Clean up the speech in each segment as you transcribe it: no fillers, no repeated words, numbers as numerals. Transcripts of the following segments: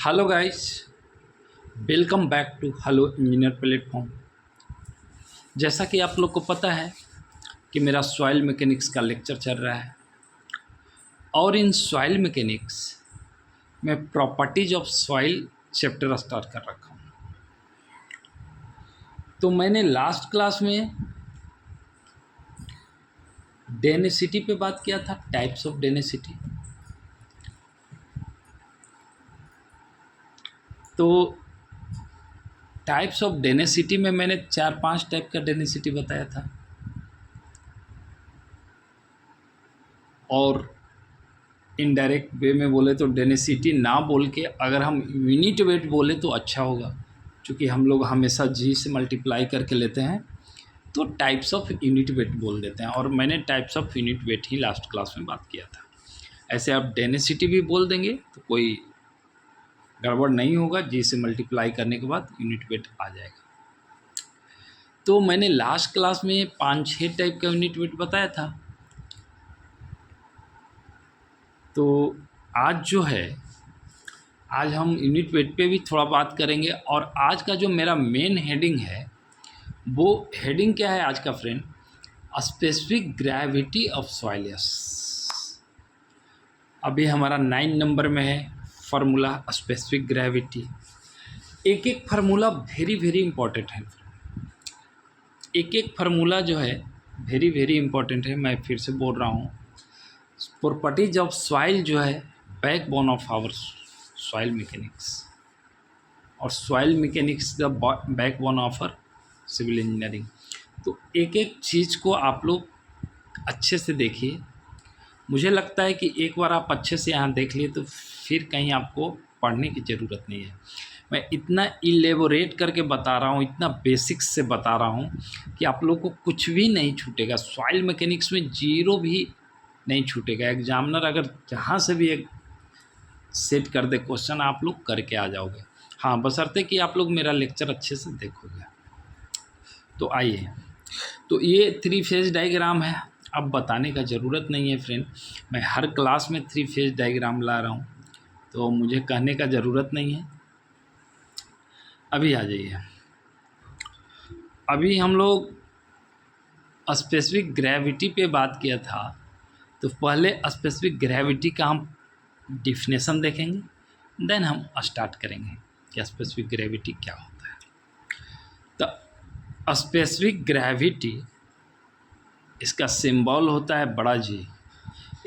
Hello guys, welcome back to hello engineer platform. जैसा कि आप लोग को पता है कि मेरा सॉइल मैकेनिक्स का लेक्चर चल रहा है और इन सॉइल मैकेनिक्स में properties of soil chapter start कर रखा हूँ। तो मैंने लास्ट क्लास में डेंसिटी पे बात किया था, टाइप्स ऑफ डेंसिटी। तो टाइप्स ऑफ डेंसिटी में मैंने 4-5 टाइप का डेंसिटी बताया था और इनडायरेक्ट वे में बोले तो डेंसिटी ना बोल के अगर हम यूनिट वेट बोले तो अच्छा होगा, क्योंकि हम लोग हमेशा जी से मल्टीप्लाई करके लेते हैं तो टाइप्स ऑफ यूनिट वेट बोल देते हैं। और मैंने types of unit weight he last class में बात किया था। ऐसे आप डेंसिटी भी बोल देंगे तो कोई गड़बड़ नहीं होगा, जी से मल्टीप्लाई करने के बाद यूनिट वेट आ जाएगा। तो मैंने लास्ट क्लास में 5-6 टाइप का यूनिट वेट बताया था। तो आज जो है, आज हम यूनिट वेट पे भी थोड़ा बात करेंगे। और आज का जो मेरा मेन हेडिंग है वो हेडिंग क्या है आज का friend? Specific gravity of soils. अभी हमारा 9 नंबर में है फार्मूला स्पेसिफिक ग्रेविटी। एक एक फार्मूला वेरी वेरी इंपॉर्टेंट है। एक एक फार्मूला जो है वेरी वेरी इंपॉर्टेंट है। मैं फिर से बोल रहा हूँ, प्रॉपर्टीज ऑफ सॉइल जो है backbone of our soil mechanics, और soil mechanics the backbone of our civil engineering. तो एक एक चीज़ को आप लोग अच्छे से देखिए। मुझे लगता है कि एक बार आप अच्छे से यहाँ देख लिए तो फिर कहीं आपको पढ़ने की ज़रूरत नहीं है। मैं इतना इलेबोरेट करके बता रहा हूँ, इतना बेसिक्स से बता रहा हूँ कि आप लोग को कुछ भी नहीं छूटेगा। सॉइल मैकेनिक्स में जीरो भी नहीं छूटेगा। एग्जामिनर अगर जहाँ से भी एक सेट कर दे क्वेश्चन, आप लोग करके आ जाओगे। हाँ, बशर्ते कि आप लोग मेरा लेक्चर अच्छे से देखोगे। तो आइए, तो ये 3 फेज डायग्राम है। अब बताने का ज़रूरत नहीं है फ्रेंड, मैं हर क्लास में 3 फेज डायग्राम ला रहा हूँ, तो मुझे कहने का ज़रूरत नहीं है। अभी आ जाइए। अभी हम लोग स्पेसिफिक ग्रेविटी पे बात किया था, तो पहले स्पेसिफिक ग्रेविटी का हम डिफिनेशन देखेंगे, देन हम स्टार्ट करेंगे कि स्पेसिफिक ग्रेविटी क्या होता है। तो स्पेसिफिक ग्रेविटी, इसका सिंबल होता है बड़ा जी।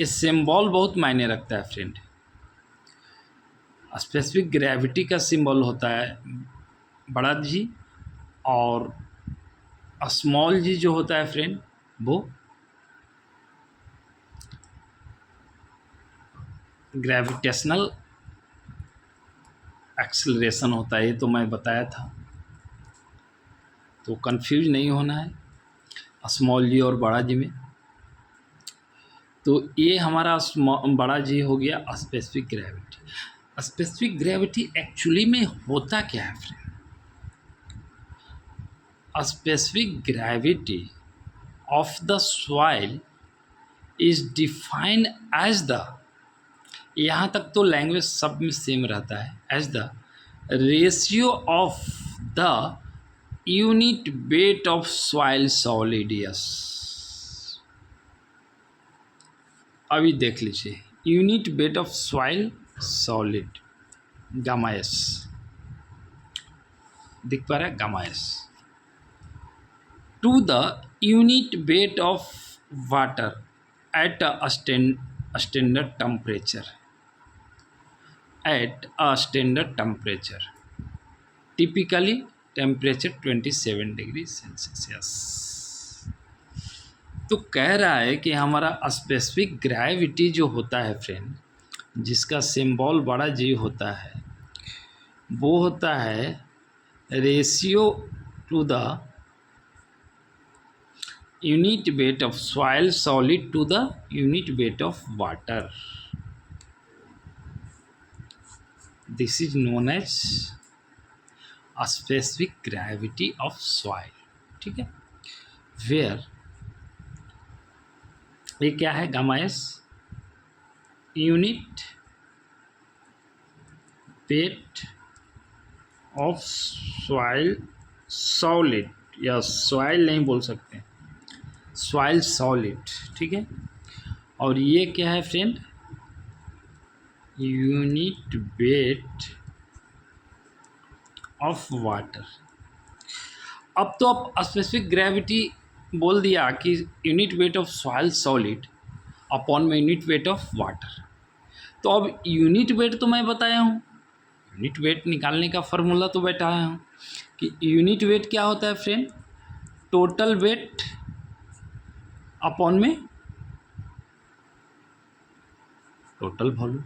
इस सिंबल बहुत मायने रखता है फ्रेंड। स्पेसिफिक ग्रेविटी का सिंबल होता है बड़ा जी, और स्मॉल जी जो होता है फ्रेंड वो ग्रेविटेशनल एक्सेलरेशन होता है। ये तो मैं बताया था, तो कंफ्यूज नहीं होना है स्मॉल जी और बड़ा जी में। तो ये हमारा बड़ा जी हो गया specific gravity. Specific gravity actually में होता क्या है friend? Specific gravity of the soil is defined as the, यहाँ तक तो लैंग्वेज सब में सेम रहता है, as the ratio of the unit weight of soil solids. अभी देख लीजिए, unit weight of soil solid gamma S दिख पा रहा है, gamma S to the unit weight of water at a standard temperature, at a standard temperature, typically temperature 27 degree Celsius. तो कह रहा है कि हमारा स्पेसिफिक ग्रेविटी जो होता है फ्रेंड, जिसका सिंबल बड़ा जी होता है, वो होता है ratio to the unit weight of soil solid to the unit weight of water. This is known as specific gravity of soil. ठीक है, वेयर ये क्या है? Gamma S unit weight of soil solid, या सॉइल नहीं बोल सकते, soil solid, ठीक है। और ये क्या है friend, unit weight of water. अब तो आप स्पेसिफिक ग्रेविटी बोल दिया कि unit weight of soil solid upon में यूनिट वेट ऑफ वाटर। तो अब यूनिट वेट तो मैं बताया हूँ, यूनिट वेट निकालने का फॉर्मूला तो बताया हूँ कि यूनिट वेट क्या होता है फ्रेंड, टोटल वेट अपॉन में टोटल वॉल्यूम,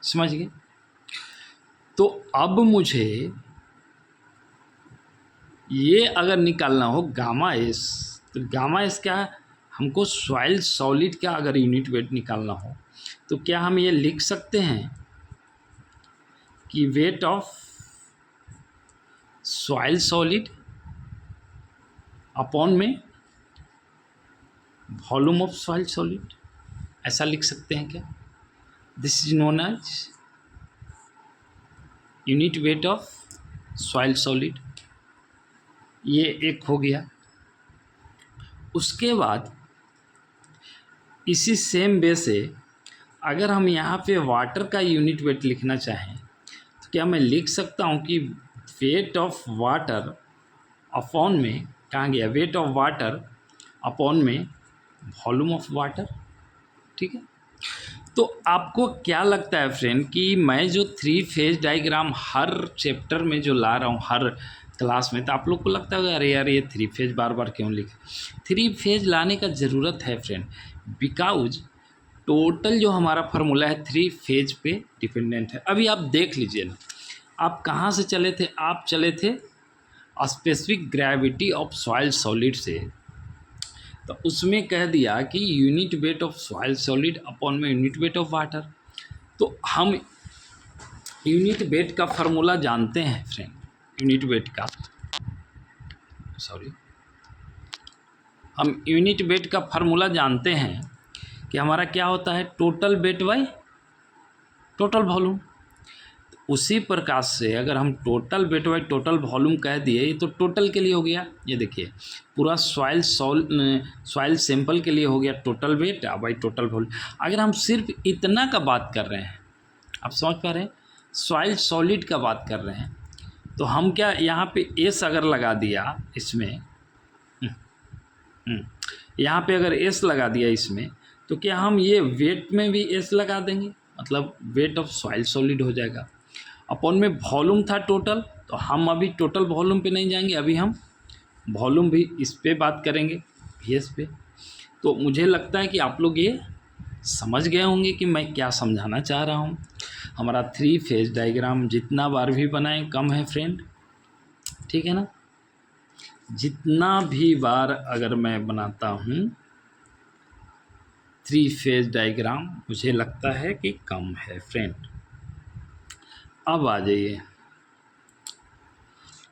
समझ गए। तो अब मुझे ये अगर निकालना हो गामा एस, तो गामा एस क्या है, हमको सॉइल सॉलिड का अगर यूनिट वेट निकालना हो तो क्या हम ये लिख सकते हैं कि weight of soil solid upon में वॉल्यूम ऑफ सॉइल सॉलिड, ऐसा लिख सकते हैं क्या। This is known as unit weight of soil solid. ये एक हो गया। उसके बाद इसी सेम वे से अगर हम यहाँ पे वाटर का यूनिट वेट लिखना चाहें तो क्या मैं लिख सकता हूँ कि वेट ऑफ वाटर अपॉन में, कहाँ गया, वेट ऑफ वाटर अपॉन में वॉल्यूम ऑफ वाटर, ठीक है। तो आपको क्या लगता है फ्रेंड कि मैं जो 3 फेज डायग्राम हर चैप्टर में जो ला रहा हूँ हर क्लास में, तो आप लोग को लगता है अरे यार ये 3 फेज बार बार क्यों लिखे। 3 फेज लाने का ज़रूरत है फ्रेंड, बिकॉज टोटल जो हमारा फार्मूला है 3 फेज पे डिपेंडेंट है। अभी आप देख लीजिए ना, आप कहाँ से चले थे, आप चले थे specific gravity of soil solid से, तो उसमें कह दिया कि unit weight of soil solid upon में यूनिट वेट ऑफ वाटर। तो हम यूनिट वेट का फार्मूला जानते हैं फ्रेंड, यूनिट वेट का, हम यूनिट वेट का फार्मूला जानते हैं कि हमारा क्या होता है, total weight by total volume. उसी प्रकार से अगर हम total weight by total volume कह दिए, ये तो टोटल के लिए हो गया, ये देखिए पूरा सॉइल सैंपल के लिए हो गया total weight by total volume. अगर हम सिर्फ इतना का बात कर रहे हैं, आप समझ पा रहे हैं, सॉइल सॉलिड का बात कर रहे हैं, तो हम क्या यहाँ पे एस अगर लगा दिया इसमें, यहाँ पे अगर एस लगा दिया इसमें, तो क्या हम ये वेट में भी एस लगा देंगे, मतलब वेट ऑफ सॉइल सॉलिड हो जाएगा। अपॉन में वॉल्यूम था टोटल, तो हम अभी टोटल वॉल्यूम पे नहीं जाएंगे, अभी हम वॉल्यूम भी इस पे बात करेंगे, वीएस पे। तो मुझे लगता है कि आप लोग ये समझ गए होंगे कि मैं क्या समझाना चाह रहा हूँ। हमारा 3 फेज डायग्राम जितना बार भी बनाएं कम है फ्रेंड, ठीक है ना। जितना भी बार अगर मैं बनाता हूँ 3 फेज डायग्राम, मुझे लगता है कि कम है फ्रेंड। अब आ जाइए,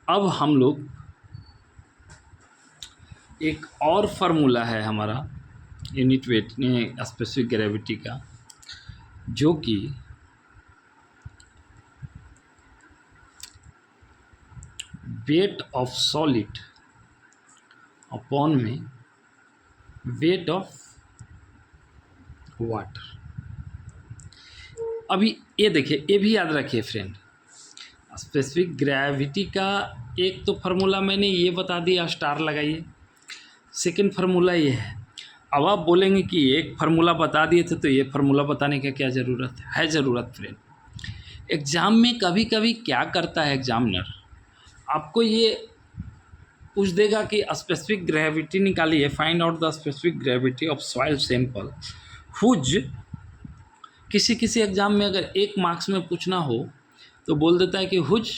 अब हम लोग एक और फार्मूला है हमारा यूनिट वेट स्पेसिफिक ग्रेविटी का, जो कि वेट ऑफ सॉलिड अपॉन में वेट ऑफ वाटर। अभी ये देखिए, ये भी याद रखिए फ्रेंड, स्पेसिफिक ग्रेविटी का एक तो फार्मूला मैंने ये बता दिया, स्टार लगाइए। सेकंड फार्मूला ये है। अब आप बोलेंगे कि एक फार्मूला बता दिए थे तो ये फार्मूला बताने का क्या ज़रूरत है ज़रूरत फ्रेंड। एग्ज़ाम में कभी कभी क्या करता है एग्जामिनर, आपको ये पूछ देगा कि स्पेसिफिक ग्रेविटी निकालिए, find out the specific gravity of soil sample whose. किसी किसी एग्ज़ाम में अगर 1 मार्क्स में पूछना हो तो बोल देता है कि whose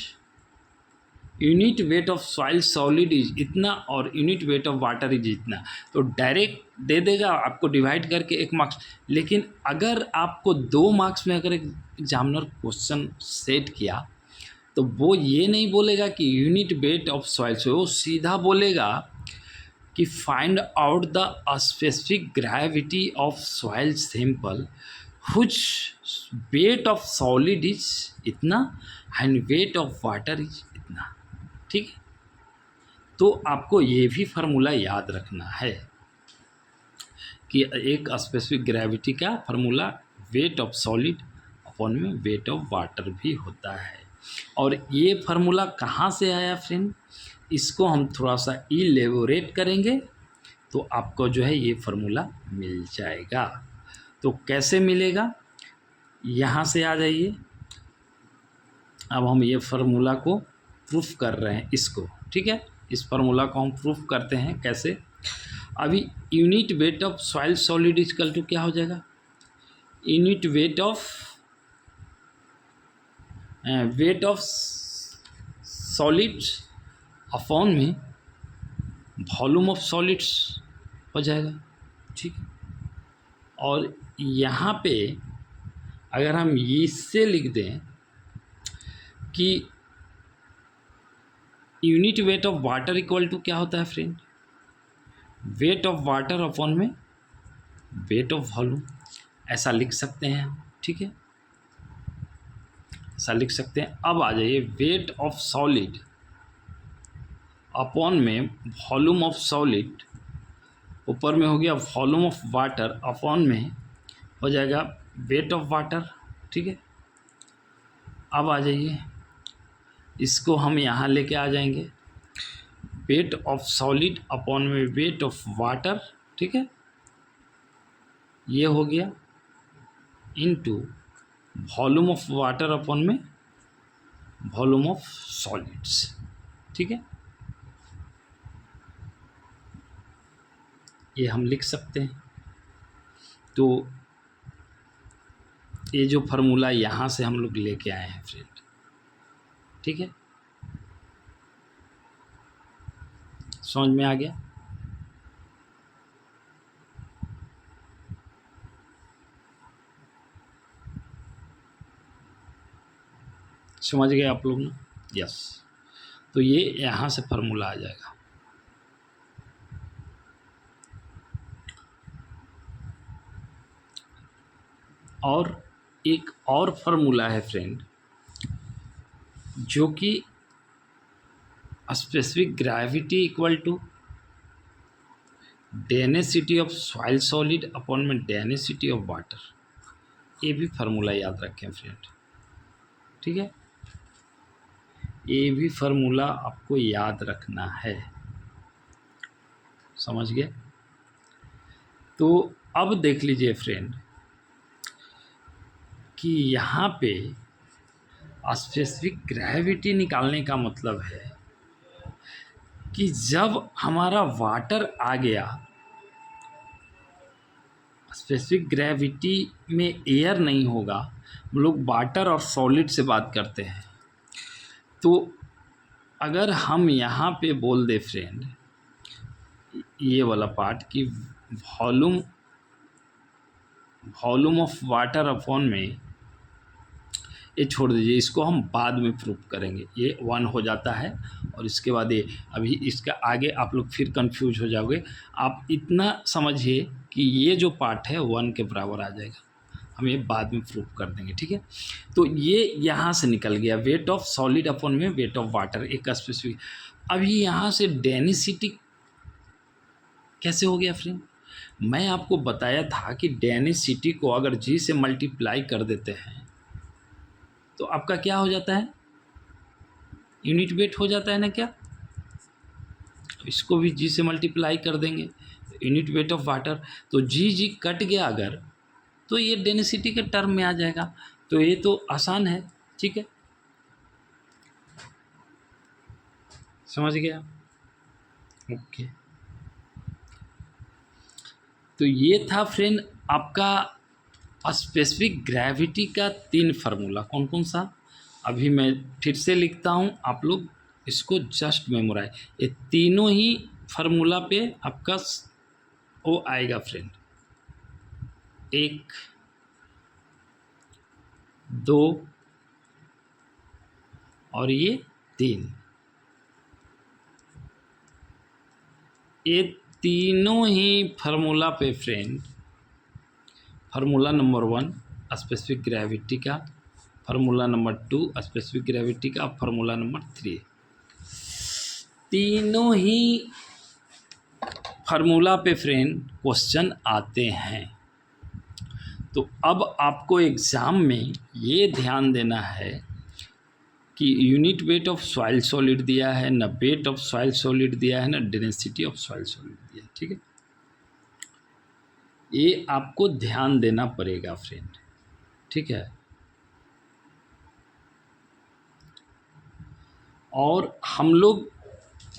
unit weight of soil solid is इतना और unit weight of water is इतना, तो डायरेक्ट दे देगा आपको डिवाइड करके 1 मार्क्स। लेकिन अगर आपको 2 मार्क्स में अगर एग्जामिनर क्वेश्चन सेट किया तो वो ये नहीं बोलेगा कि यूनिट वेट ऑफ सॉइल से, वो सीधा बोलेगा कि find out the specific gravity of soil sample which weight of solid is इतना and weight of water is इतना। ठीक है, तो आपको ये भी फार्मूला याद रखना है कि एक स्पेसिफिक ग्रेविटी का formula wait of solid upon में वेट ऑफ वाटर भी होता है। और ये फार्मूला कहाँ से आया फ्रेंड, इसको हम थोड़ा सा इलेबोरेट करेंगे तो आपको जो है ये फार्मूला मिल जाएगा। तो कैसे मिलेगा, यहाँ से आ जाइए। अब हम ये फार्मूला को प्रूफ कर रहे हैं इसको, ठीक है। इस फार्मूला को हम प्रूफ करते हैं कैसे। अभी unit weight of soil solid equal to क्या हो जाएगा, unit weight of solid upon में वॉल्यूम ऑफ सॉलिड्स हो जाएगा। ठीक है, और यहाँ पे अगर हम इससे लिख दें कि unit weight of water equal to क्या होता है friend, weight of water upon में वेट ऑफ वॉल्यूम, ऐसा लिख सकते हैं हम। ठीक है, ऐसा लिख सकते हैं। अब आ जाइए, वेट ऑफ सॉलिड अपॉन में वॉल्यूम ऑफ सॉलिड, ऊपर में हो गया वॉल्यूम ऑफ वाटर अपॉन में हो जाएगा वेट ऑफ वाटर। ठीक है, अब आ जाइए, इसको हम यहाँ लेके आ जाएंगे, वेट ऑफ सॉलिड अपॉन में वेट ऑफ वाटर। ठीक है, ये हो गया into volume of water upon में वॉल्यूम ऑफ सॉलिड्स। ठीक है, ये हम लिख सकते हैं। तो ये जो फार्मूला यहाँ से हम लोग लेके आए हैं फ्रेंड, ठीक है, समझ में आ गया। समझ गए आप लोग ना, यस। तो ये यहाँ से फार्मूला आ जाएगा। और एक और फार्मूला है फ्रेंड, जो कि specific gravity equal to density of soil solid upon में डेंसिटी ऑफ वाटर। ये भी फार्मूला याद रखें फ्रेंड, ठीक है, ये भी फार्मूला आपको याद रखना है। समझ गए। तो अब देख लीजिए फ्रेंड कि यहाँ पे स्पेसिफिक ग्रेविटी निकालने का मतलब है कि जब हमारा वाटर आ गया, स्पेसिफिक ग्रेविटी में एयर नहीं होगा, हम लोग वाटर और सॉलिड से बात करते हैं। तो अगर हम यहाँ पे बोल दे फ्रेंड ये वाला पार्ट कि वॉल्यूम ऑफ वाटर अपॉन में, ये छोड़ दीजिए, इसको हम बाद में प्रूव करेंगे, ये 1 हो जाता है। और इसके बाद ये अभी इसका आगे आप लोग फिर कंफ्यूज हो जाओगे। आप इतना समझिए कि ये जो पार्ट है 1 के बराबर आ जाएगा, हम ये बाद में प्रूव कर देंगे। ठीक है, तो ये यहाँ से निकल गया वेट ऑफ सॉलिड अपॉन में वेट ऑफ वाटर, एक स्पेसिफिक। अभी यहाँ से डेंसिटी कैसे हो गया फ्रेंड, मैं आपको बताया था कि डेंसिटी को अगर जी से मल्टीप्लाई कर देते हैं तो आपका क्या हो जाता है, यूनिट वेट हो जाता है ना क्या। इसको भी जी से मल्टीप्लाई कर देंगे, यूनिट वेट ऑफ वाटर। तो जी कट गया अगर, तो ये डेंसिटी के टर्म में आ जाएगा। तो ये तो आसान है, ठीक है, समझ गया। ओके, तो ये था फ्रेंड आपका स्पेसिफिक ग्रेविटी का 3 फार्मूला। कौन कौन सा, अभी मैं फिर से लिखता हूँ, आप लोग इसको जस्ट मेमोराइज। ये तीनों ही फार्मूला पे आपका वो आएगा फ्रेंड, 1, 2 और ये 3। ये तीनों ही फार्मूला पे friend, formula number 1 specific gravity का फार्मूला नंबर 2, स्पेसिफिक ग्रेविटी का फार्मूला नंबर 3, तीनों ही फार्मूला पे फ्रेंड क्वेश्चन आते हैं। तो अब आपको एग्ज़ाम में ये ध्यान देना है कि unit weight of soil solid दिया है, ना वेट ऑफ सॉइल सॉलिड दिया है, ना डेंसिटी ऑफ सॉइल सॉलिड दिया है। ठीक है, ये आपको ध्यान देना पड़ेगा फ्रेंड। ठीक है, और हम लोग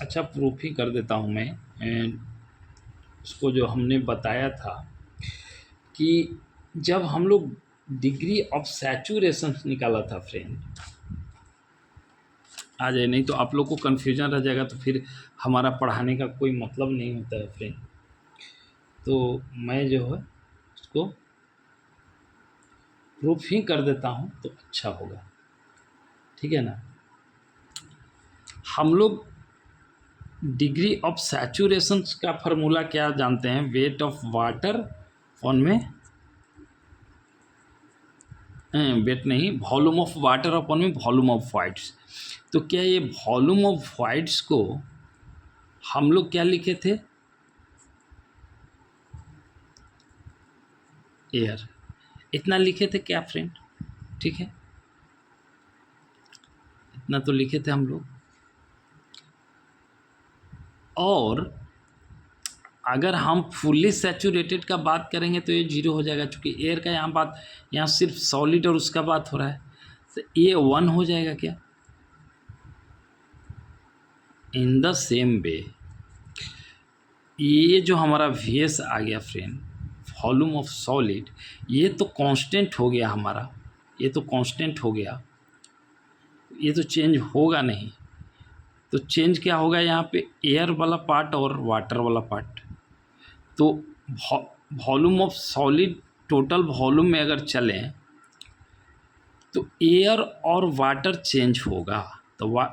अच्छा प्रूफ ही कर देता हूँ मैं उसको जो हमने बताया था कि जब हम लोग डिग्री ऑफ सैचुरेशन निकाला था फ्रेंड, आ जाए नहीं तो आप लोग को कन्फ्यूजन रह जाएगा, तो फिर हमारा पढ़ाने का कोई मतलब नहीं होता है फ्रेंड। तो मैं जो है उसको प्रूफ ही कर देता हूँ तो अच्छा होगा। ठीक है ना, हम लोग डिग्री ऑफ सैचुरेशन का फार्मूला क्या जानते हैं? वेट ऑफ वाटर ऑन में वेट नहीं, वॉल्यूम ऑफ वाटर अपॉन में वॉल्यूम ऑफ वाइड्स। तो क्या ये वॉल्यूम ऑफ वाइड्स को हम लोग क्या लिखे थे? एयर, इतना लिखे थे क्या फ्रेंड? ठीक है, इतना तो लिखे थे हम लोग। और अगर हम फुल्ली सैचुरेटेड का बात करेंगे तो ये 0 हो जाएगा, क्योंकि एयर का यहाँ सिर्फ सॉलिड और उसका बात हो रहा है, तो ये 1 हो जाएगा क्या? इन द सेम वे ये जो हमारा VS आ गया फ्रेंड, वॉल्यूम ऑफ सॉलिड, ये तो कांस्टेंट हो गया हमारा, ये तो कांस्टेंट हो गया, ये तो चेंज होगा नहीं। तो चेंज क्या होगा यहाँ पे? एयर वाला पार्ट और वाटर वाला पार्ट। तो volume of solid total volume में अगर चलें तो एयर और वाटर चेंज होगा, तो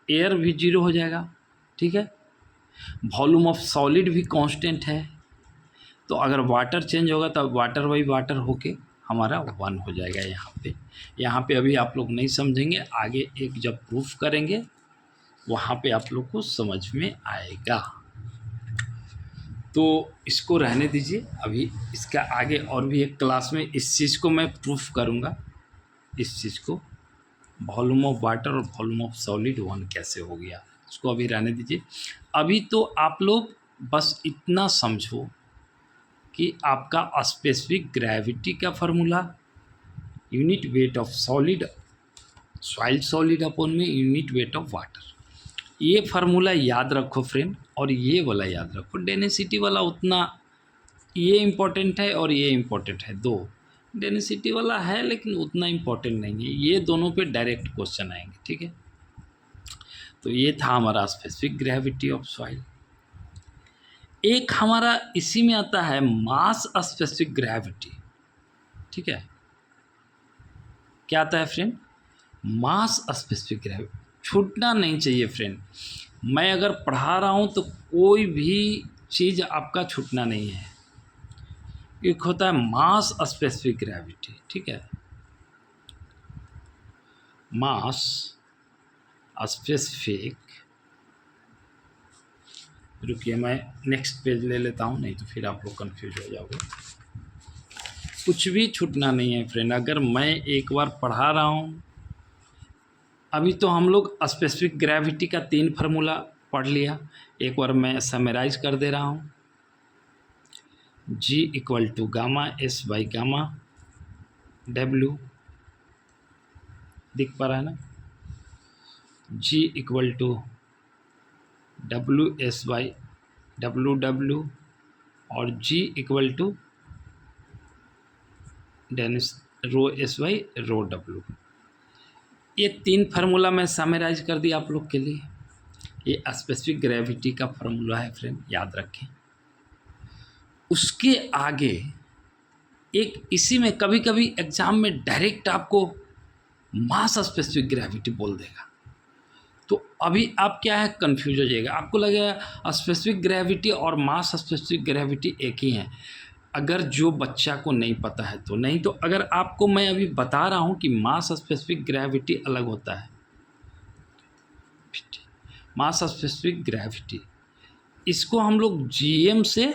एयर भी 0 हो जाएगा। ठीक है, वॉल्यूम ऑफ सॉलिड भी कांस्टेंट है, तो अगर वाटर चेंज होगा तो वाटर बाई वाटर होके हमारा 1 हो जाएगा। यहाँ पे अभी आप लोग नहीं समझेंगे, आगे एक जब प्रूफ करेंगे वहाँ पे आप लोग को समझ में आएगा। तो इसको रहने दीजिए, अभी इसका आगे और भी एक क्लास में इस चीज़ को मैं प्रूफ करूँगा, इस चीज़ को वॉल्यूम ऑफ वाटर और वॉल्यूम ऑफ सॉलिड 1 कैसे हो गया, उसको अभी रहने दीजिए। अभी तो आप लोग बस इतना समझो कि आपका स्पेसिफिक ग्रेविटी का formula, unit weight of solid soil solid upon में यूनिट वेट ऑफ वाटर, ये फार्मूला याद रखो फ्रेंड, और ये वाला याद रखो। डेंसिटी वाला उतना, ये इम्पोर्टेंट है और ये इम्पोर्टेंट है, दो डेंसिटी वाला है लेकिन उतना इम्पोर्टेंट नहीं है, ये दोनों पे डायरेक्ट क्वेश्चन आएंगे। ठीक है, तो ये था हमारा स्पेसिफिक ग्रेविटी ऑफ सॉइल। एक हमारा इसी में आता है मास स्पेसिफिक ग्रेविटी। ठीक है, क्या आता है फ्रेंड? मास स्पेसिफिक ग्रेविटी। छूटना नहीं चाहिए फ्रेंड, मैं अगर पढ़ा रहा हूँ तो कोई भी चीज़ आपका छूटना नहीं है। एक होता है मास स्पेसिफिक ग्रेविटी। ठीक है, मास स्पेसिफिक, रुकिए मैं नेक्स्ट पेज ले लेता हूँ, नहीं तो फिर आप लोग कंफ्यूज हो जाओगे। कुछ भी छूटना नहीं है फ्रेंड, अगर मैं एक बार पढ़ा रहा हूँ, अभी तो हम लोग स्पेसिफिक ग्रेविटी का 3 फार्मूला पढ़ लिया, एक बार मैं समराइज कर दे रहा हूँ। G equal to gamma S by gamma W, दिख पा रहा है ना? G equal to WS by WW और G equal to rho S by rho W। ये 3 फार्मूला मैं समराइज कर दिया आप लोग के लिए। ये स्पेसिफिक ग्रेविटी का फार्मूला है फ्रेंड, याद रखें। उसके आगे एक इसी में कभी कभी एग्जाम में डायरेक्ट आपको मास स्पेसिफिक ग्रेविटी बोल देगा, तो अभी आप क्या है कंफ्यूज हो जाएगा, आपको लगेगा स्पेसिफिक ग्रेविटी और मास स्पेसिफिक ग्रेविटी एक ही है। अगर जो बच्चा को नहीं पता है तो, नहीं तो अगर आपको मैं अभी बता रहा हूँ कि मास स्पेसिफिक ग्रेविटी अलग होता है, मास स्पेसिफिक ग्रेविटी, इसको हम लोग जीएम से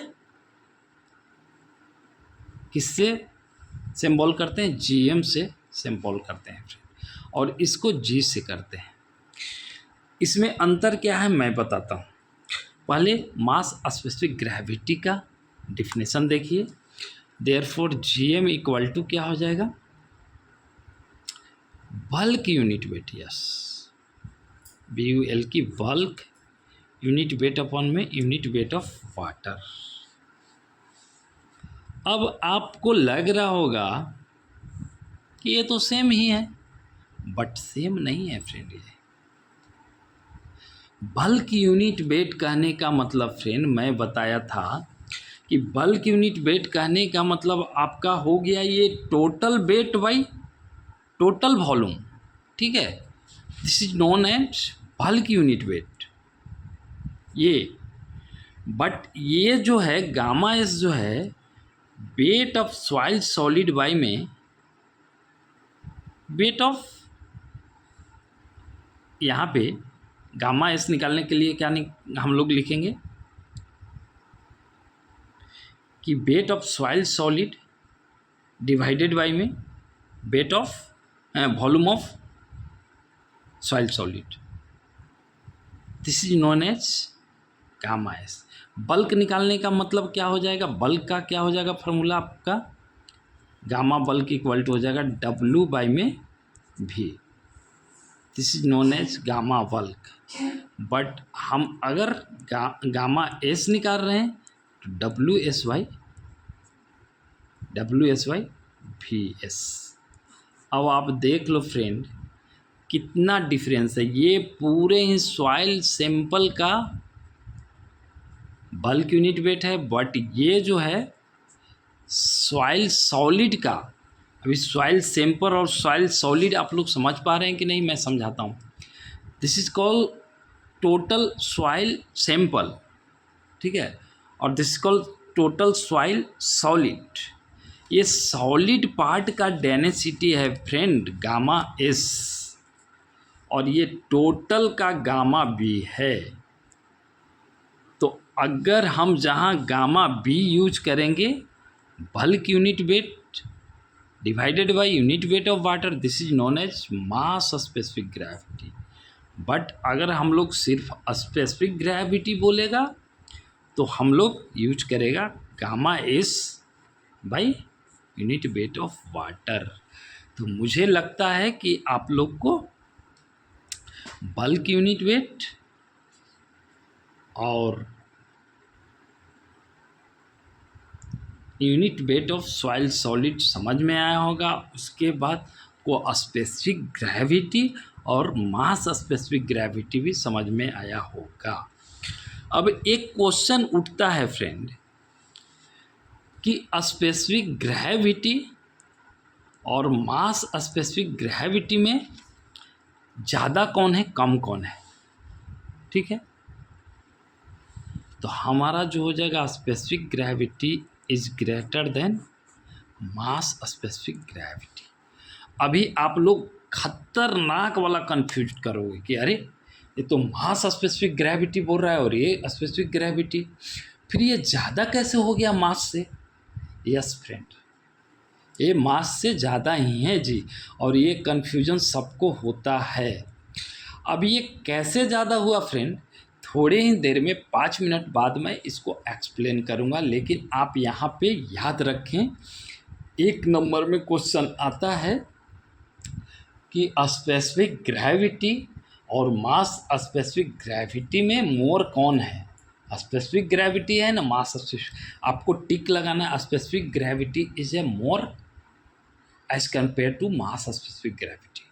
किससे सिंबल करते हैं, जीएम से सिंबल करते हैं और इसको जी से करते हैं। इसमें अंतर क्या है मैं बताता हूँ। पहले मास स्पेसिफिक ग्रेविटी का डिफिनेशन देखिए। देयरफॉर जीएम इक्वल टू क्या हो जाएगा, bulk unit wait, yes, BUL की बल्क यूनिट वेट अपॉन में यूनिट वेट ऑफ वाटर। अब आपको लग रहा होगा कि ये तो सेम ही है, बट सेम नहीं है फ्रेंड। ये बल्क यूनिट वेट कहने का मतलब फ्रेंड मैं बताया था कि बल्क यूनिट वेट कहने का मतलब आपका हो गया ये total weight by total volume, ठीक है। This is known as bulk unit weight ये। बट ये जो है गामा एस जो है weight of soil solid by में वेट ऑफ, यहाँ पे गामा एस निकालने के लिए क्या हम लोग लिखेंगे कि weight of soil solid divided by में weight of volume of soil solid, this is known as gamma S. Bulk निकालने का मतलब क्या हो जाएगा, बल्क का क्या हो जाएगा फॉर्मूला आपका, गामा बल्क इक्वल टू हो जाएगा W बाई में V, this is known as gamma bulk. But हम अगर गामा एस निकाल रहे हैं तो W S बाई VS। अब आप देख लो फ्रेंड कितना डिफरेंस है। ये पूरे ही सॉइल सैंपल का बल्क यूनिट वेट है, बट ये जो है सॉइल सॉलिड का, अभी सॉइल सैंपल और सॉइल सॉलिड आप लोग समझ पा रहे हैं कि नहीं, मैं समझाता हूँ। This is called total soil sample, ठीक है, और this is called total soil solid. ये सॉलिड पार्ट का डेंसिटी है फ्रेंड गामा एस, और ये टोटल का गामा बी है। तो अगर हम जहाँ गामा बी यूज करेंगे bulk unit weight divided by unit weight of water, this is known as mass specific gravity. But अगर हम लोग सिर्फ स्पेसिफिक ग्रेविटी बोलेगा तो हम लोग यूज करेगा gamma S by unit weight of water. तो मुझे लगता है कि आप लोग को बल्क यूनिट वेट और unit weight of soil solid समझ में आया होगा। उसके बाद को स्पेसिफिक ग्रेविटी और मास स्पेसिफिक ग्रेविटी भी समझ में आया होगा। अब एक क्वेश्चन उठता है फ्रेंड कि स्पेसिफिक ग्रेविटी और मास स्पेसिफिक ग्रेविटी में ज़्यादा कौन है कम कौन है, ठीक है। तो हमारा जो हो जाएगा specific gravity is greater then mass specific gravity. अभी आप लोग खतरनाक वाला कंफ्यूज करोगे कि अरे ये तो मास स्पेसिफिक ग्रेविटी बोल रहा है और ये स्पेसिफिक ग्रेविटी, फिर ये ज़्यादा कैसे हो गया मास से। यस फ्रेंड, ये मास से ज़्यादा ही है जी, और ये कन्फ्यूजन सबको होता है। अब ये कैसे ज़्यादा हुआ फ्रेंड, थोड़े ही देर में 5 मिनट बाद मैं इसको एक्सप्लेन करूँगा, लेकिन आप यहाँ पे याद रखें 1 नंबर में क्वेश्चन आता है कि स्पेसिफिक ग्रेविटी और मास स्पेसिफिक ग्रेविटी में मोर कौन है। स्पेसिफिक ग्रेविटी है ना मास स्पेसिफिक, आपको टिक लगाना है specific gravity is a more as compare to mass specific gravity.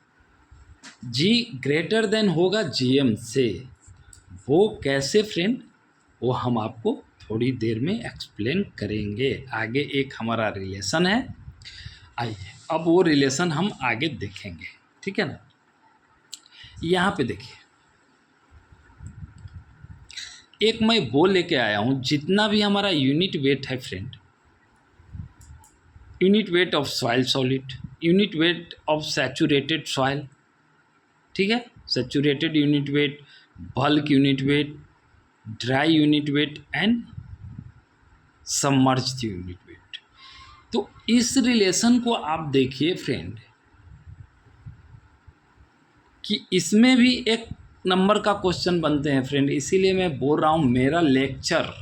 G greater than होगा जीएम से, वो कैसे फ्रेंड वो हम आपको थोड़ी देर में एक्सप्लेन करेंगे। आगे एक हमारा रिलेशन है, आइए अब वो रिलेशन हम आगे देखेंगे, ठीक है ना। यहाँ पे देखिए एक मैं वो लेके आया हूँ, जितना भी हमारा यूनिट वेट है friend, unit weight of soil solid, unit weight of saturated soil, ठीक है, saturated unit weight, bulk unit wait, dry unit weight and submerged unit weight. तो इस रिलेशन को आप देखिए फ्रेंड कि इसमें भी एक नंबर का क्वेश्चन बनते हैं फ्रेंड। इसीलिए मैं बोल रहा हूँ मेरा लेक्चर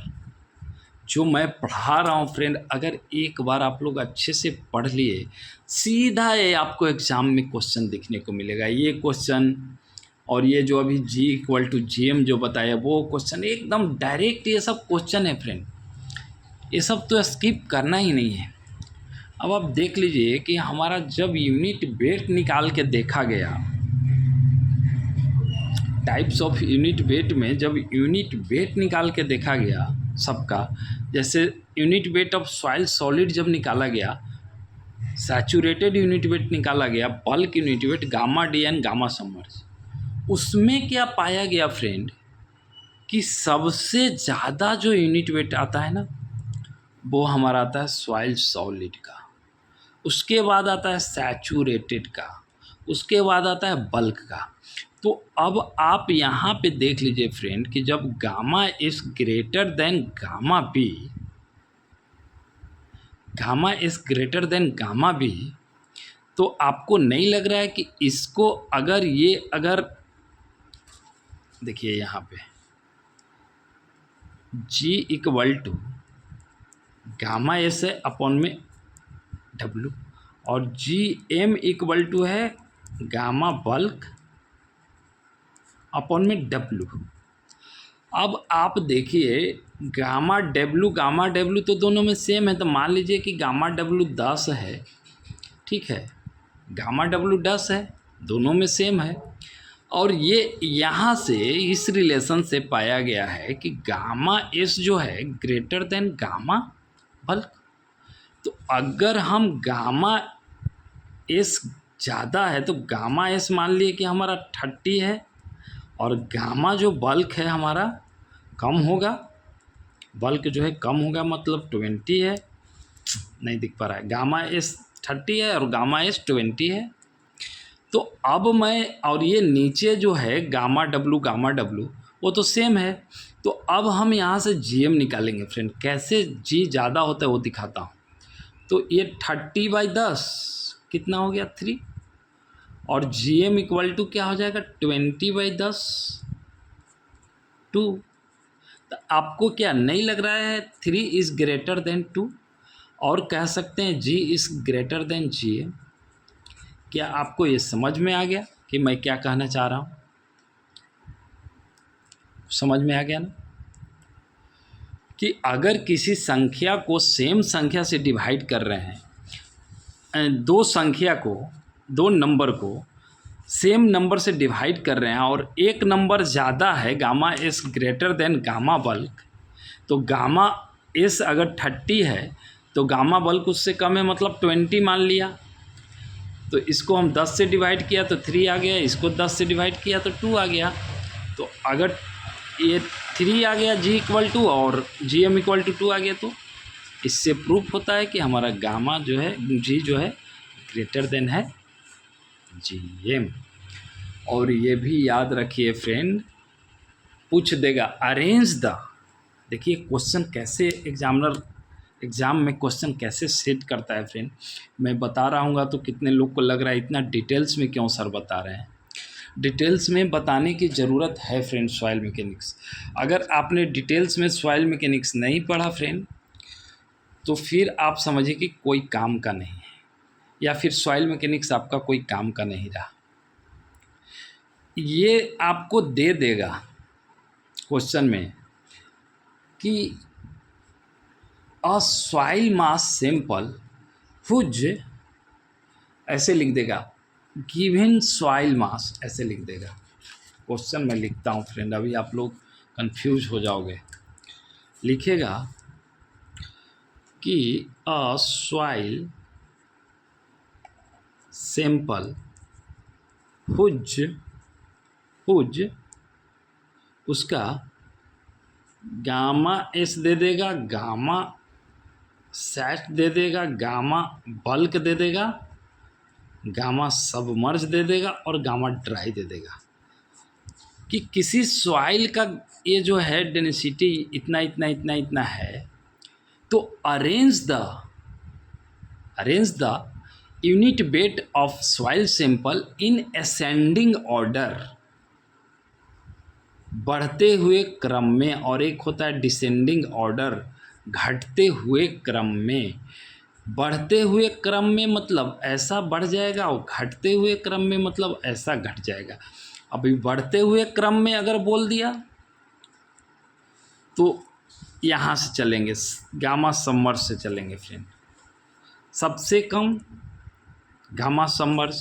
जो मैं पढ़ा रहा हूँ फ्रेंड, अगर एक बार आप लोग अच्छे से पढ़ लिए, सीधा ये आपको एग्ज़ाम में क्वेश्चन देखने को मिलेगा। ये क्वेश्चन और ये जो अभी G=GM जो बताया वो क्वेश्चन एकदम डायरेक्ट, ये सब क्वेश्चन है फ्रेंड, ये सब तो स्किप करना ही नहीं है। अब आप देख लीजिए कि हमारा जब यूनिट वेट निकाल के देखा गया, टाइप्स ऑफ यूनिट वेट में जब यूनिट वेट निकाल के देखा गया सबका, जैसे unit weight of soil solid जब निकाला गया, सैचुरेटेड यूनिट वेट निकाला गया, bulk unit wait, gamma D and gamma submerge, उसमें क्या पाया गया फ्रेंड कि सबसे ज़्यादा जो यूनिट वेट आता है ना वो हमारा आता है सॉइल सॉलिड का, उसके बाद आता है सैचुरेटेड का, उसके बाद आता है बल्क का। तो अब आप यहाँ पे देख लीजिए फ्रेंड कि जब gamma is greater than gamma B, gamma is greater than gamma B, तो आपको नहीं लग रहा है कि इसको अगर देखिए यहाँ पे G=, गामा एस है अपॉन में W, और GM= है गामा बल्क अपॉन में W। अब आप देखिए गामा डब्लू तो दोनों में सेम है, तो मान लीजिए कि गामा डब्लू 10 है, ठीक है, गामा डब्लू 10 है, दोनों में सेम है। और ये यहाँ से इस रिलेशन से पाया गया है कि गामा एस जो है ग्रेटर देन गामा बल्क। तो अगर हम गामा एस ज़्यादा है तो गामा एस मान लिए कि हमारा 30 है, और गामा जो बल्क है हमारा कम होगा, बल्क जो है कम होगा मतलब 20 है, नहीं दिख पा रहा है, गामा एस 30 है और गामा एस 20 है। तो अब मैं, और ये नीचे जो है गामा डब्लू वो तो सेम है, तो अब हम यहाँ से GM निकालेंगे फ्रेंड। कैसे G ज़्यादा होता है वो दिखाता हूँ। तो ये 30/10 कितना हो गया 3, और GM= क्या हो जाएगा 20/10 2। तो आपको क्या नहीं लग रहा है 3 इज़ ग्रेटर देन 2, और कह सकते हैं G is greater than GM। क्या आपको ये समझ में आ गया कि मैं क्या कहना चाह रहा हूँ? समझ में आ गया ना कि अगर किसी संख्या को सेम संख्या से डिवाइड कर रहे हैं, दो नंबर को सेम नंबर से डिवाइड कर रहे हैं, और एक नंबर ज़्यादा है gamma S greater than gamma bulk, तो गामा एस अगर 30 है तो गामा बल्क उससे कम है मतलब 20 मान लिया। तो इसको हम 10 से डिवाइड किया तो 3 आ गया, इसको 10 से डिवाइड किया तो 2 आ गया। तो अगर ये 3 आ गया G= और GM=2 आ गया, तो इससे प्रूफ होता है कि हमारा गामा जो है G जो है ग्रेटर देन है GM। और ये भी याद रखिए फ्रेंड, पूछ देगा अरेंज द, देखिए क्वेश्चन कैसे एग्ज़ाम में क्वेश्चन कैसे सेट करता है फ्रेंड, मैं बता रहा हूँ तो कितने लोग को लग रहा है इतना डिटेल्स में क्यों सर बता रहे हैं। डिटेल्स में बताने की ज़रूरत है फ्रेंड सॉइल मैकेनिक्स। अगर आपने डिटेल्स में सॉइल मैकेनिक्स नहीं पढ़ा फ्रेंड तो फिर आप समझिए कि कोई काम का नहीं है, या फिर सॉइल मैकेनिक्स आपका कोई काम का नहीं रहा। ये आपको दे देगा क्वेश्चन में कि a soil mass sample whose, ऐसे लिख देगा, गिवन सॉइल मास ऐसे लिख देगा। क्वेश्चन मैं लिखता हूँ फ्रेंड, अभी आप लोग कंफ्यूज हो जाओगे। लिखेगा कि अ सॉइल सैंपल हुज उसका गामा एस दे देगा, गामा सैट दे देगा, गामा बल्क दे देगा, गामा सबमर्ज दे देगा और गामा ड्राई दे देगा। कि किसी सॉइल का ये जो है डेंसिटी इतना इतना इतना इतना है, तो arrange the unit weight of soil sample in ascending order, बढ़ते हुए क्रम में, और एक होता है डिसेंडिंग ऑर्डर, घटते हुए क्रम में। बढ़ते हुए क्रम में मतलब ऐसा बढ़ जाएगा, और घटते हुए क्रम में मतलब ऐसा घट जाएगा। अभी बढ़ते हुए क्रम में अगर बोल दिया तो यहाँ से चलेंगे, गामा सबमर्ज से चलेंगे फ्रेंड। सबसे कम गामा सबमर्ज,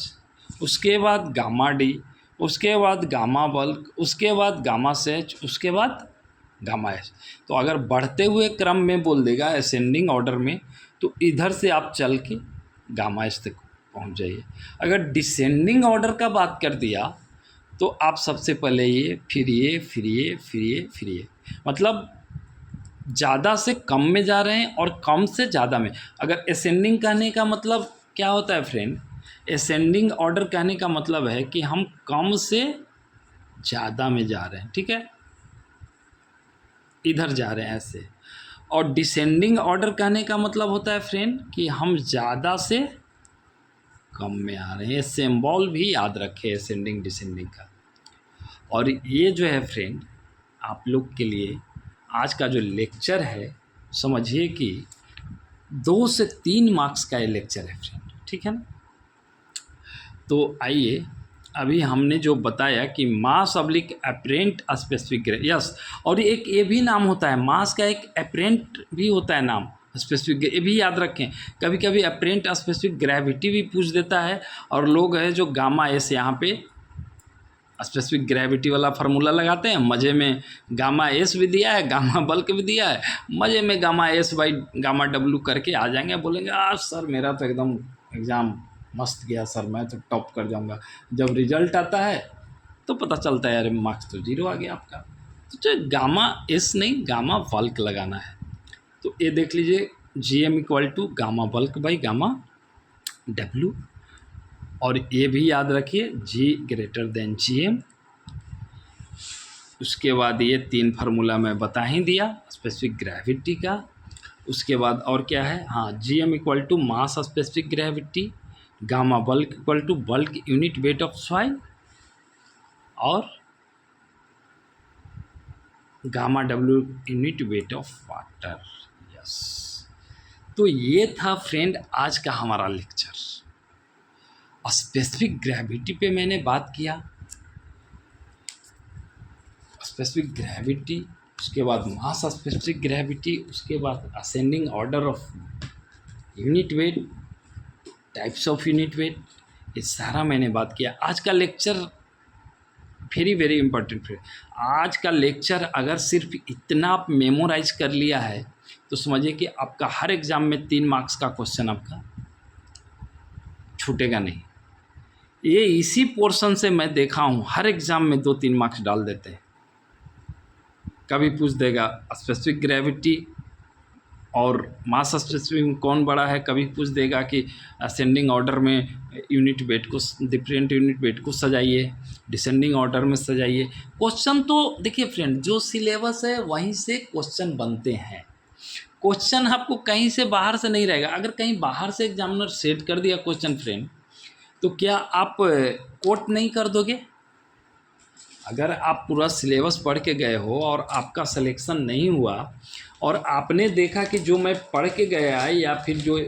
उसके बाद गामा डी, उसके बाद गामा बल्क, उसके बाद गामा सेच, उसके बाद गामा एस। तो अगर बढ़ते हुए क्रम में बोल देगा असेंडिंग ऑर्डर में, तो इधर से आप चल के गामा एस तक पहुंच जाइए। अगर डिसेंडिंग ऑर्डर का बात कर दिया तो आप सबसे पहले ये फिर ये फिर ये फिर ये फिर ये, मतलब ज़्यादा से कम में जा रहे हैं और कम से ज़्यादा में। अगर असेंडिंग कहने का मतलब क्या होता है फ्रेंड, असेंडिंग ऑर्डर कहने का मतलब है कि हम कम से ज़्यादा में जा रहे हैं, ठीक है, इधर जा रहे हैं ऐसे। और डिसेंडिंग ऑर्डर कहने का मतलब होता है फ्रेंड कि हम ज़्यादा से कम में आ रहे हैं। सिंबल भी याद रखें असेंडिंग डिसेंडिंग का। और ये जो है फ्रेंड आप लोग के लिए आज का जो लेक्चर है, समझिए कि 2 से 3 मार्क्स का ये लेक्चर है फ्रेंड, ठीक है ना। तो आइए, अभी हमने जो बताया कि मास ऑब्लिक एपरेंट स्पेसिफिक, यस, और एक ये भी नाम होता है मास का, एक एपरेंट भी होता है नाम स्पेसिफिक, ये भी याद रखें। कभी कभी एपरेंट स्पेसिफिक ग्रेविटी भी पूछ देता है, और लोग हैं जो गामा एस यहाँ पे स्पेसिफिक ग्रेविटी वाला फार्मूला लगाते हैं, मज़े में गामा एस भी दिया है, गामा बल्क भी दिया है, मज़े में gamma S by gamma W करके आ जाएंगे, बोलेंगे आज सर मेरा तो एकदम एग्ज़ाम मस्त गया सर, मैं तो टॉप कर जाऊंगा। जब रिजल्ट आता है तो पता चलता है अरे मार्क्स तो 0 आ गया आपका। तो चाहे गामा एस नहीं, गामा बल्क लगाना है। तो ये देख लीजिए, G M equal to gamma bulk by gamma W, और ये भी याद रखिए G greater than G M. उसके बाद ये 3 फार्मूला मैं बता ही दिया स्पेसिफिक ग्रेविटी का। उसके बाद और क्या है, हाँ, जी M equal to mass specific gravity, gamma bulk equal to bulk unit weight of soil, और gamma W unit weight of water. Yes, तो ये था फ्रेंड आज का हमारा लेक्चर। स्पेसिफिक ग्रेविटी पे मैंने बात किया, स्पेसिफिक ग्रेविटी, उसके बाद मास स्पेसिफिक ग्रेविटी, उसके बाद ascending order of unit weight, types of unit weight, ये सारा मैंने बात किया। आज का लेक्चर वेरी वेरी इंपॉर्टेंट है। आज का लेक्चर अगर सिर्फ इतना आप मेमोराइज कर लिया है तो समझिए कि आपका हर एग्ज़ाम में 3 मार्क्स का क्वेश्चन आपका छूटेगा नहीं। ये इसी पोर्शन से मैं देखा हूँ हर एग्ज़ाम में 2-3 मार्क्स डाल देते हैं। कभी पूछ देगा स्पेसिफिक ग्रेविटी और मास स्पेसिफिक में कौन बड़ा है, कभी पूछ देगा कि असेंडिंग ऑर्डर में यूनिट वेट को, डिफरेंट यूनिट वेट को सजाइए, डिसेंडिंग ऑर्डर में सजाइए। क्वेश्चन तो देखिए फ्रेंड, जो सिलेबस है वहीं से क्वेश्चन बनते हैं। क्वेश्चन आपको कहीं से बाहर से नहीं रहेगा। अगर कहीं बाहर से एग्जामिनर सेट कर दिया क्वेश्चन फ्रेंड, तो क्या आप कोट नहीं कर दोगे? अगर आप पूरा सिलेबस पढ़ के गए हो और आपका सिलेक्शन नहीं हुआ, और आपने देखा कि जो मैं पढ़ के गया या फिर जो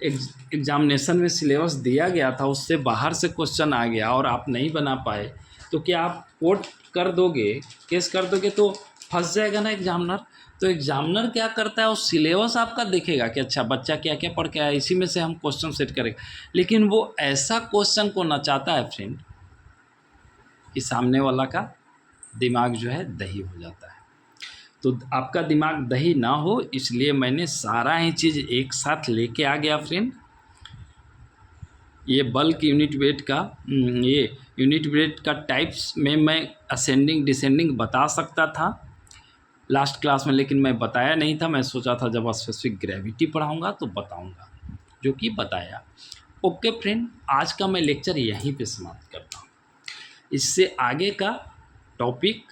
एग्जामिनेशन में सिलेबस दिया गया था उससे बाहर से क्वेश्चन आ गया और आप नहीं बना पाए, तो क्या आप कोट कर दोगे, केस कर दोगे? तो फंस जाएगा ना एग्जामिनर। तो एग्जामिनर क्या करता है, वो सिलेबस आपका देखेगा कि अच्छा बच्चा क्या क्या पढ़ के आया, इसी में से हम क्वेश्चन सेट करेंगे। लेकिन वो ऐसा क्वेश्चन को नचाता है फ्रेंड कि सामने वाला का दिमाग जो है दही हो जाता है। तो आपका दिमाग दही ना हो, इसलिए मैंने सारा ही चीज़ एक साथ लेके आ गया फ्रेंड। ये बल्क यूनिट वेट का, ये यूनिट वेट का टाइप्स में मैं असेंडिंग डिसेंडिंग बता सकता था, लास्ट क्लास में, लेकिन मैं बताया नहीं था। मैं सोचा था जब स्पेसिफिक ग्रेविटी पढ़ाऊँगा तो बताऊँगा, जो कि बताया। ओके फ्रेंड, आज का मैं लेक्चर यहीं पे समाप्त करता हूँ। इससे आगे का टॉपिक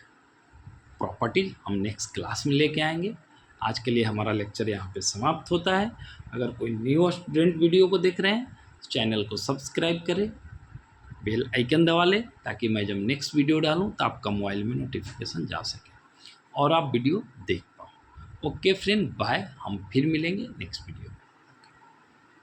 प्रॉपर्टी हम नेक्स्ट क्लास में लेके आएंगे। आज के लिए हमारा लेक्चर यहाँ पे समाप्त होता है। अगर कोई न्यू स्टूडेंट वीडियो को देख रहे हैं तो चैनल को सब्सक्राइब करें, बेल आइकन दबा लें, ताकि मैं जब नेक्स्ट वीडियो डालूँ तो आपका मोबाइल में नोटिफिकेशन जा सके और आप वीडियो देख पाओ। Okay friend, bye. हम फिर मिलेंगे नेक्स्ट वीडियो में।